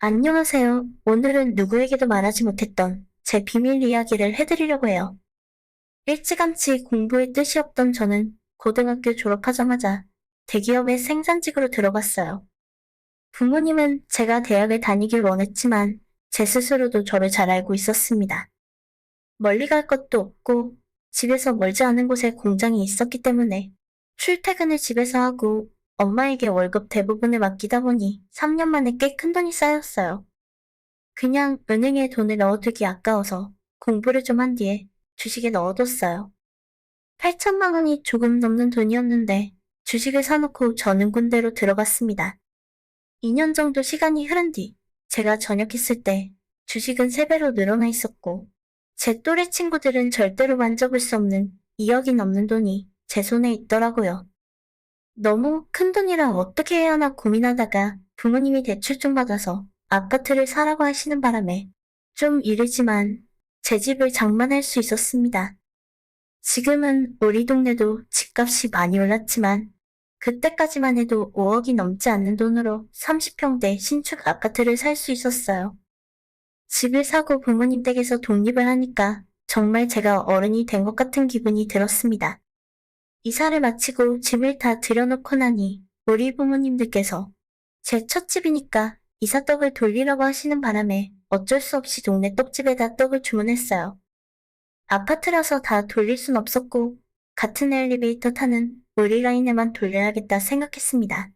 안녕하세요. 오늘은 누구에게도 말하지 못했던 제 비밀 이야기를 해드리려고 해요. 일찌감치 공부에 뜻이 없던 저는 고등학교 졸업하자마자 대기업의 생산직으로 들어갔어요. 부모님은 제가 대학을 다니길 원했지만 제 스스로도 저를 잘 알고 있었습니다. 멀리 갈 것도 없고 집에서 멀지 않은 곳에 공장이 있었기 때문에 출퇴근을 집에서 하고 엄마에게 월급 대부분을 맡기다 보니 3년 만에 꽤 큰 돈이 쌓였어요. 그냥 은행에 돈을 넣어두기 아까워서 공부를 좀 한 뒤에 주식에 넣어뒀어요. 8천만 원이 조금 넘는 돈이었는데 주식을 사놓고 저는 군대로 들어갔습니다. 2년 정도 시간이 흐른 뒤 제가 전역했을 때 주식은 3배로 늘어나 있었고 제 또래 친구들은 절대로 만져볼 수 없는 2억이 넘는 돈이 제 손에 있더라고요. 너무 큰 돈이라 어떻게 해야 하나 고민하다가 부모님이 대출 좀 받아서 아파트를 사라고 하시는 바람에 좀 이르지만 제 집을 장만할 수 있었습니다. 지금은 우리 동네도 집값이 많이 올랐지만 그때까지만 해도 5억이 넘지 않는 돈으로 30평대 신축 아파트를 살 수 있었어요. 집을 사고 부모님 댁에서 독립을 하니까 정말 제가 어른이 된 것 같은 기분이 들었습니다. 이사를 마치고 집을 다 들여놓고 나니 우리 부모님들께서 제 첫 집이니까 이삿떡을 돌리라고 하시는 바람에 어쩔 수 없이 동네 떡집에다 떡을 주문했어요. 아파트라서 다 돌릴 순 없었고 같은 엘리베이터 타는 우리 라인에만 돌려야겠다 생각했습니다.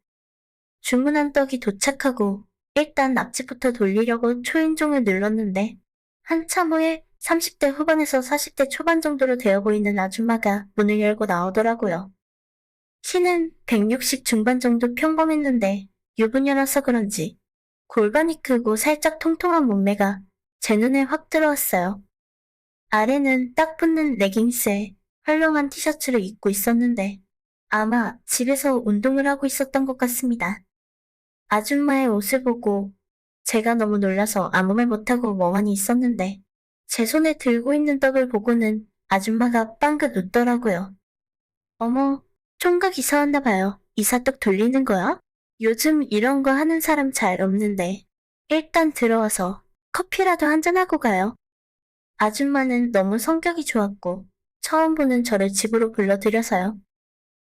주문한 떡이 도착하고 일단 납치부터 돌리려고 초인종을 눌렀는데 한참 후에 30대 후반에서 40대 초반 정도로 되어 보이는 아줌마가 문을 열고 나오더라고요. 키는 160 중반 정도 평범했는데 유부녀라서 그런지 골반이 크고 살짝 통통한 몸매가 제 눈에 확 들어왔어요. 아래는 딱 붙는 레깅스에 헐렁한 티셔츠를 입고 있었는데 아마 집에서 운동을 하고 있었던 것 같습니다. 아줌마의 옷을 보고 제가 너무 놀라서 아무 말 못하고 멍하니 있었는데 제 손에 들고 있는 떡을 보고는 아줌마가 빵긋 웃더라고요. 어머, 총각 이사왔나 봐요. 이사떡 돌리는 거야? 요즘 이런 거 하는 사람 잘 없는데 일단 들어와서 커피라도 한잔하고 가요. 아줌마는 너무 성격이 좋았고 처음 보는 저를 집으로 불러들여서요.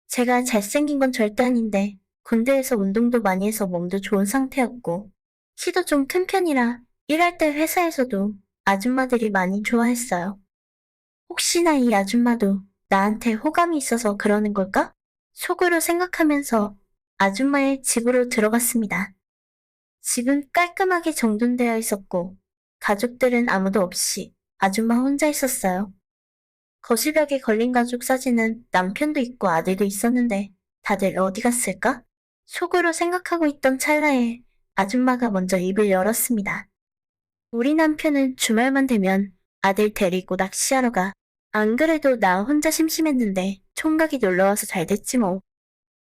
제가 잘생긴 건 절대 아닌데 군대에서 운동도 많이 해서 몸도 좋은 상태였고 키도 좀 큰 편이라 일할 때 회사에서도 아줌마들이 많이 좋아했어요. 혹시나 이 아줌마도 나한테 호감이 있어서 그러는 걸까? 속으로 생각하면서 아줌마의 집으로 들어갔습니다. 집은 깔끔하게 정돈되어 있었고 가족들은 아무도 없이 아줌마 혼자 있었어요. 거실벽에 걸린 가족 사진은 남편도 있고 아들도 있었는데 다들 어디 갔을까? 속으로 생각하고 있던 찰나에 아줌마가 먼저 입을 열었습니다. 우리 남편은 주말만 되면 아들 데리고 낚시하러 가. 안 그래도 나 혼자 심심했는데 총각이 놀러와서 잘 됐지 뭐.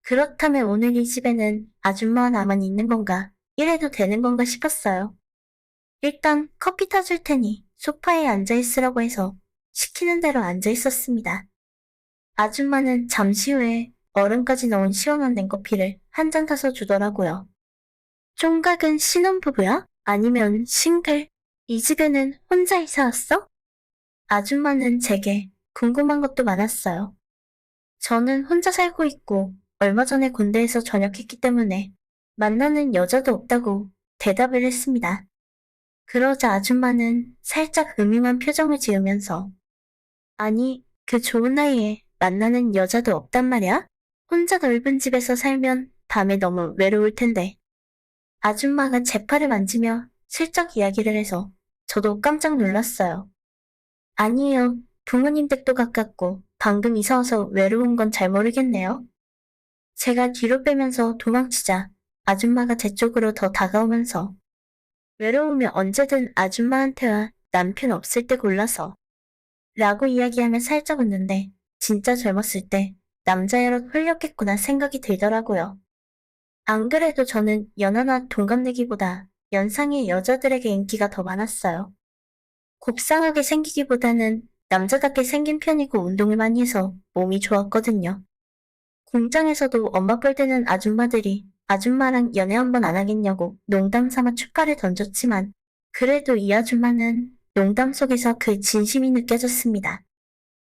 그렇다면 오늘 이 집에는 아줌마와 나만 있는 건가? 이래도 되는 건가 싶었어요. 일단 커피 타줄 테니 소파에 앉아 있으라고 해서 시키는 대로 앉아 있었습니다. 아줌마는 잠시 후에 얼음까지 넣은 시원한 냉커피를 한 잔 타서 주더라고요. 총각은 신혼부부야? 아니면 싱글? 이 집에는 혼자 이사 왔어? 아줌마는 제게 궁금한 것도 많았어요. 저는 혼자 살고 있고 얼마 전에 군대에서 전역했기 때문에 만나는 여자도 없다고 대답을 했습니다. 그러자 아줌마는 살짝 음흉한 표정을 지으면서 아니, 그 좋은 나이에 만나는 여자도 없단 말이야? 혼자 넓은 집에서 살면 밤에 너무 외로울 텐데. 아줌마가 제 팔을 만지며 슬쩍 이야기를 해서 저도 깜짝 놀랐어요. 아니에요. 부모님 댁도 가깝고 방금 이사 와서 외로운 건 잘 모르겠네요. 제가 뒤로 빼면서 도망치자 아줌마가 제 쪽으로 더 다가오면서 외로우면 언제든 아줌마한테 와. 남편 없을 때 골라서 라고 이야기하며 살짝 웃는데 진짜 젊었을 때 남자애로 홀렸겠구나 생각이 들더라고요. 안 그래도 저는 연하나 동갑내기보다 연상의 여자들에게 인기가 더 많았어요. 곱상하게 생기기보다는 남자답게 생긴 편이고 운동을 많이 해서 몸이 좋았거든요. 공장에서도 엄마 뻘 되는 아줌마들이 아줌마랑 연애 한번 안 하겠냐고 농담 삼아 축가를 던졌지만 그래도 이 아줌마는 농담 속에서 그 진심이 느껴졌습니다.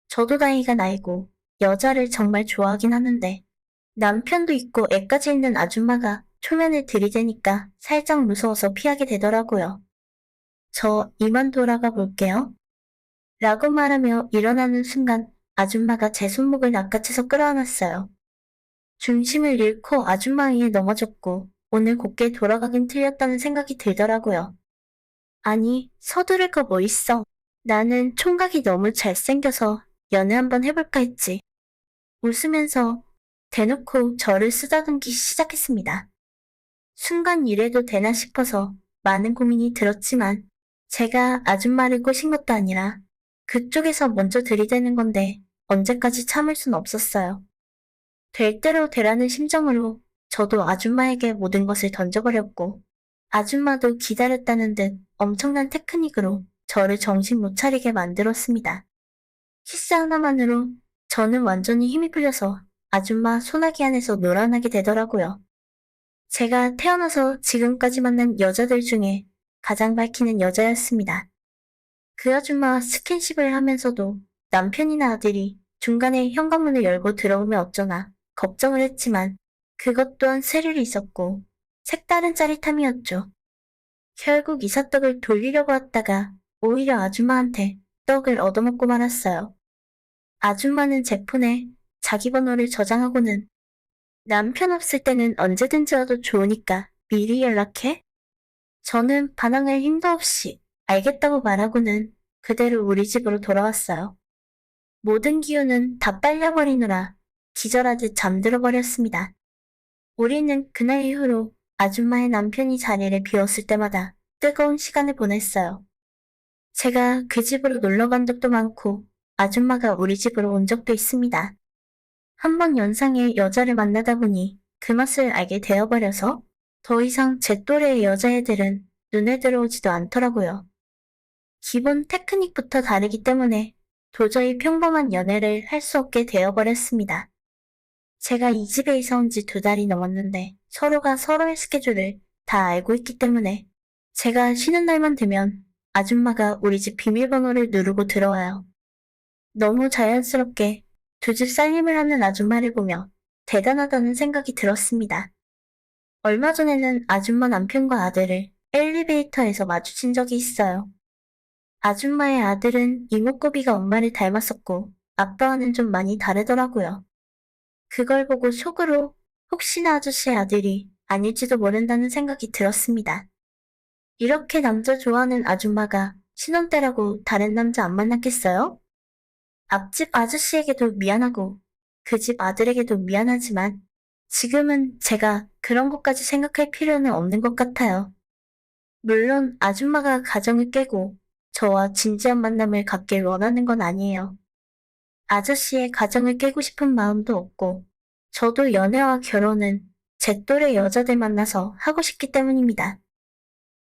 저도 나이가 나이고 여자를 정말 좋아하긴 하는데 남편도 있고 애까지 있는 아줌마가 초면에 들이대니까 살짝 무서워서 피하게 되더라고요. 저 이만 돌아가 볼게요. 라고 말하며 일어나는 순간 아줌마가 제 손목을 낚아채서 끌어안았어요. 중심을 잃고 아줌마 위에 넘어졌고 오늘 곱게 돌아가긴 틀렸다는 생각이 들더라고요. 아니, 서두를 거 뭐 있어. 나는 총각이 너무 잘생겨서 연애 한번 해볼까 했지. 웃으면서 대놓고 저를 쓰다듬기 시작했습니다. 순간 이래도 되나 싶어서 많은 고민이 들었지만 제가 아줌마를 꼬신 것도 아니라 그쪽에서 먼저 들이대는 건데 언제까지 참을 순 없었어요. 될 대로 되라는 심정으로 저도 아줌마에게 모든 것을 던져버렸고 아줌마도 기다렸다는 듯 엄청난 테크닉으로 저를 정신 못 차리게 만들었습니다. 키스 하나만으로 저는 완전히 힘이 풀려서 아줌마 소나기 안에서 놀아나게 되더라고요. 제가 태어나서 지금까지 만난 여자들 중에 가장 밝히는 여자였습니다. 그 아줌마와 스킨십을 하면서도 남편이나 아들이 중간에 현관문을 열고 들어오면 어쩌나 걱정을 했지만 그것 또한 스릴이 있었고 색다른 짜릿함이었죠. 결국 이삿떡을 돌리려고 했다가 오히려 아줌마한테 떡을 얻어먹고 말았어요. 아줌마는 제 폰에 자기 번호를 저장하고는 남편 없을 때는 언제든지 와도 좋으니까 미리 연락해? 저는 반항할 힘도 없이 알겠다고 말하고는 그대로 우리 집으로 돌아왔어요. 모든 기운은 다 빨려버리느라 기절하듯 잠들어 버렸습니다. 우리는 그날 이후로 아줌마의 남편이 자리를 비웠을 때마다 뜨거운 시간을 보냈어요. 제가 그 집으로 놀러 간 적도 많고 아줌마가 우리 집으로 온 적도 있습니다. 한 번 연상의 여자를 만나다 보니 그 맛을 알게 되어버려서 더 이상 제 또래의 여자애들은 눈에 들어오지도 않더라고요. 기본 테크닉부터 다르기 때문에 도저히 평범한 연애를 할 수 없게 되어버렸습니다. 제가 이 집에 이사 온 지 2달이 넘었는데 서로가 서로의 스케줄을 다 알고 있기 때문에 제가 쉬는 날만 되면 아줌마가 우리 집 비밀번호를 누르고 들어와요. 너무 자연스럽게 두 집 살림을 하는 아줌마를 보며 대단하다는 생각이 들었습니다. 얼마 전에는 아줌마 남편과 아들을 엘리베이터에서 마주친 적이 있어요. 아줌마의 아들은 이목구비가 엄마를 닮았었고 아빠와는 좀 많이 다르더라고요. 그걸 보고 속으로 혹시나 아저씨의 아들이 아닐지도 모른다는 생각이 들었습니다. 이렇게 남자 좋아하는 아줌마가 신혼 때라고 다른 남자 안 만났겠어요? 앞집 아저씨에게도 미안하고 그 집 아들에게도 미안하지만 지금은 제가 그런 것까지 생각할 필요는 없는 것 같아요. 물론 아줌마가 가정을 깨고 저와 진지한 만남을 갖길 원하는 건 아니에요. 아저씨의 가정을 깨고 싶은 마음도 없고 저도 연애와 결혼은 제 또래 여자들 만나서 하고 싶기 때문입니다.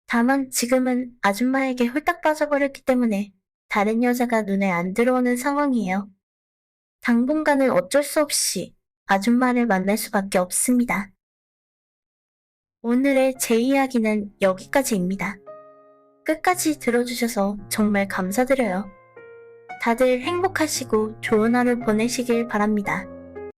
다만 지금은 아줌마에게 홀딱 빠져버렸기 때문에 다른 여자가 눈에 안 들어오는 상황이에요. 당분간은 어쩔 수 없이 아줌마를 만날 수밖에 없습니다. 오늘의 제 이야기는 여기까지입니다. 끝까지 들어주셔서 정말 감사드려요. 다들 행복하시고 좋은 하루 보내시길 바랍니다.